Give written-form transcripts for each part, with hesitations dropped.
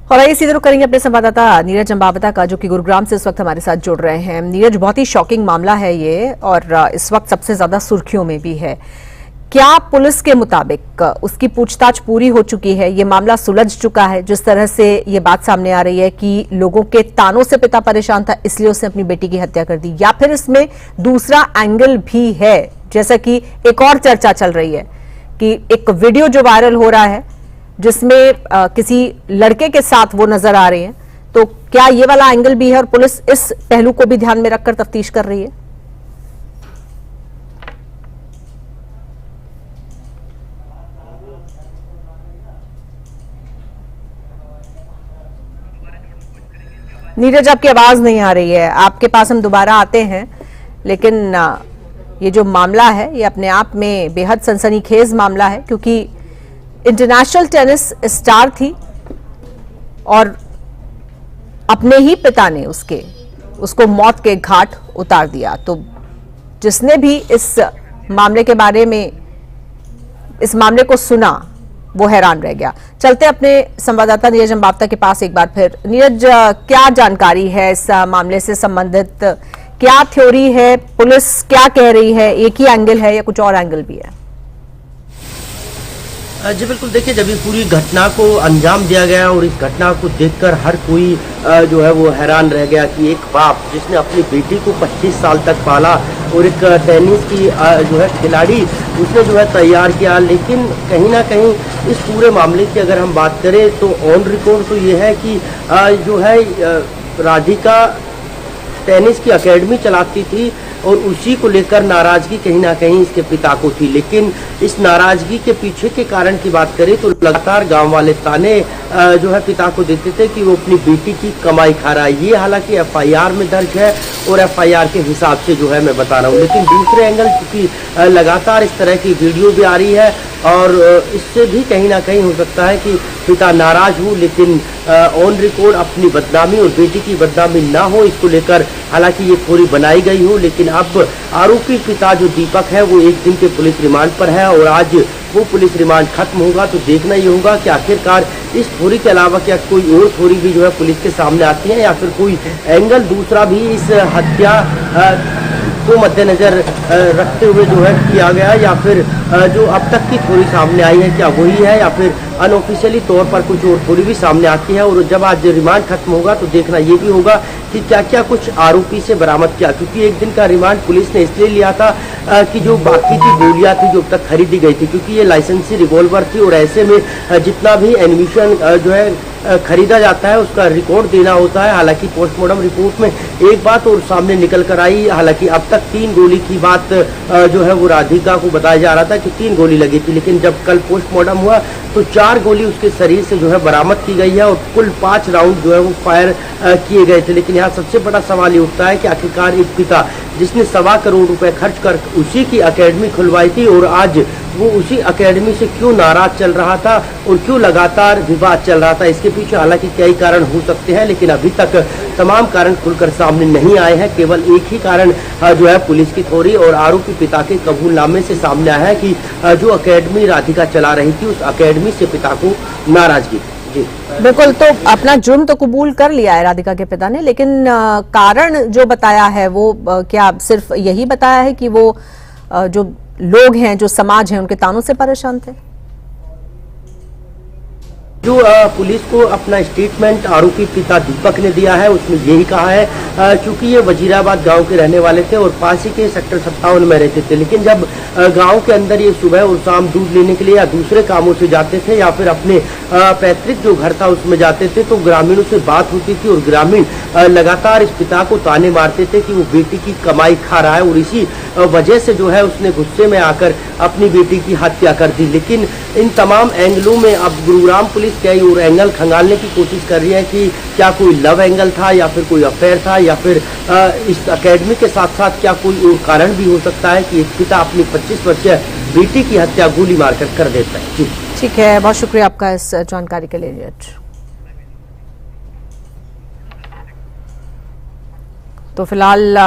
और आइए सीधे रुख करेंगे अपने संवाददाता नीरज अंबावता का, जो कि गुरुग्राम से इस वक्त हमारे साथ जुड़ रहे हैं। नीरज, बहुत ही शॉकिंग मामला है ये और इस वक्त सबसे ज्यादा सुर्खियों में भी है। क्या पुलिस के मुताबिक उसकी पूछताछ पूरी हो चुकी है? ये मामला सुलझ चुका है? जिस तरह से ये बात सामने आ रही है कि लोगों के तानों से पिता परेशान था इसलिए उसने अपनी बेटी की हत्या कर दी, या फिर इसमें दूसरा एंगल भी है? जैसा कि एक और चर्चा चल रही है कि एक वीडियो जो वायरल हो रहा है जिसमें किसी लड़के के साथ वो नजर आ रहे हैं, तो क्या ये वाला एंगल भी है और पुलिस इस पहलू को भी ध्यान में रखकर तफ्तीश कर रही है? नीरज, आपकी आवाज नहीं आ रही है, आपके पास हम दोबारा आते हैं। लेकिन ये जो मामला है ये अपने आप में बेहद सनसनीखेज मामला है, क्योंकि इंटरनेशनल टेनिस स्टार थी और अपने ही पिता ने उसको मौत के घाट उतार दिया। तो जिसने भी इस मामले के बारे में, इस मामले को सुना, वो हैरान रह गया। चलते अपने संवाददाता नीरज अंबावता के पास एक बार फिर। नीरज, क्या जानकारी है इस मामले से संबंधित? क्या थ्योरी है? पुलिस क्या कह रही है? एक ही एंगल है या कुछ और एंगल भी है? जी बिल्कुल, देखिए जब ये पूरी घटना को अंजाम दिया गया और इस घटना को देखकर हर कोई जो है वो हैरान रह गया कि एक बाप जिसने अपनी बेटी को 25 साल तक पाला और एक टेनिस की जो है खिलाड़ी उसने जो है तैयार किया, लेकिन कहीं ना कहीं इस पूरे मामले की अगर हम बात करें तो ऑन रिकॉर्ड तो ये है कि जो है राधिका टेनिस की एकेडमी चलाती थी और उसी को लेकर नाराजगी कहीं ना कहीं इसके पिता को थी। लेकिन इस नाराजगी के पीछे के कारण की बात करें तो लगातार गांव वाले ताने जो है पिता को देते थे कि वो अपनी बेटी की कमाई खा रहा है। ये हालांकि एफआईआर में दर्ज है और एफआईआर के हिसाब से जो है मैं बता रहा हूँ, लेकिन दूसरे एंगल चूंकि लगातार इस तरह की वीडियो भी आ रही है और इससे भी कहीं ना कहीं हो सकता है कि पिता नाराज हो, लेकिन ऑन रिकॉर्ड अपनी बदनामी और बेटी की बदनामी ना हो इसको लेकर हालांकि ये थोड़ी बनाई गई हो। लेकिन अब आरोपी पिता जो दीपक है वो एक दिन के पुलिस रिमांड पर है और आज वो पुलिस रिमांड खत्म होगा तो देखना ये होगा कि आखिरकार इस थ्योरी के अलावा क्या कोई और थ्योरी भी जो है पुलिस के सामने आती है या फिर कोई एंगल दूसरा भी इस हत्या को मद्देनजर रखते हुए जो है किया गया, या फिर जो अब तक की थ्योरी सामने आई है क्या वही है या फिर अनऑफिशियली तौर पर कुछ और थ्योरी भी सामने आती है। और जब आज रिमांड खत्म होगा तो देखना ये भी होगा कि क्या क्या कुछ आरोपी से बरामद किया, क्योंकि एक दिन का रिमांड पुलिस ने इसलिए लिया था कि जो बाकी की गोलियां थी जो अब तक खरीदी गई थी, क्योंकि ये लाइसेंसी रिवॉल्वर थी और ऐसे में जितना भी एनिमेशन जो है खरीदा जाता है उसका रिकॉर्ड देना होता है। हालांकि पोस्टमार्टम रिपोर्ट में एक बात और सामने निकल कर आई, हालांकि अब तक 3 गोली की बात जो है वो राधिका को बताया जा रहा था कि 3 गोली लगी थी, लेकिन जब कल पोस्टमार्टम हुआ तो 4 गोली उसके शरीर से जो है बरामद की गई है और कुल 5 राउंड जो है वो फायर किए गए थे। लेकिन यहाँ सबसे बड़ा सवाल ये उठता है कि आखिरकार एक पिता जिसने 1.25 करोड़ रुपए खर्च कर उसी की एकेडमी खुलवाई थी और आज वो उसी एकेडमी से क्यों नाराज चल रहा था और क्यों लगातार विवाद चल रहा था, इसके पीछे हालांकि कई कारण हो सकते हैं, लेकिन अभी तक तमाम कारण खुलकर सामने नहीं आए हैं। केवल एक ही कारण जो है पुलिस की थ्योरी और आरोपी पिता के कबूलनामे से सामने आया है कि जो एकेडमी राधिका चला रही थी उस एकेडमी से पिता को नाराजगी। जी बिल्कुल, तो अपना जुर्म तो कबूल कर लिया है राधिका के पिता ने, लेकिन कारण जो बताया है वो क्या सिर्फ यही बताया है कि वो जो लोग हैं, जो समाज है, उनके तानों से परेशान थे? जो पुलिस को अपना स्टेटमेंट आरोपी पिता दीपक ने दिया है उसमें यही कहा है क्योंकि ये वजीराबाद गांव के रहने वाले थे और पास ही के सेक्टर 57 में रहते थे, लेकिन जब गांव के अंदर ये सुबह और शाम दूध लेने के लिए या दूसरे कामों से जाते थे या फिर अपने पैतृक जो घर था उसमें जाते थे तो ग्रामीणों से बात होती थी और ग्रामीण लगातार इस पिता को ताने मारते थे कि वो बेटी की कमाई खा रहा है और इसी वजह से जो है उसने गुस्से में आकर अपनी बेटी की हत्या कर दी। लेकिन इन तमाम एंगलों में अब गुरुग्राम पुलिस कई और एंगल खंगालने की कोशिश कर रही है कि क्या कोई लव एंगल था या फिर कोई अफेयर था या फिर इस एकेडमी के साथ साथ क्या कोई और कारण भी हो सकता है कि एक पिता अपनी 25 वर्षीय बेटी की हत्या गोली मारकर कर देता है। जी ठीक है, बहुत शुक्रिया आपका इस जानकारी के लिए। तो फिलहाल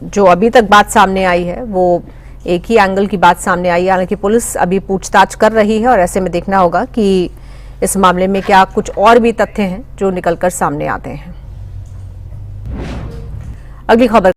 जो अभी तक बात सामने आई है वो एक ही एंगल की बात सामने आई है। हालांकि पुलिस अभी पूछताछ कर रही है और ऐसे में देखना होगा कि इस मामले में क्या कुछ और भी तथ्य हैं जो निकलकर सामने आते हैं। अगली खबर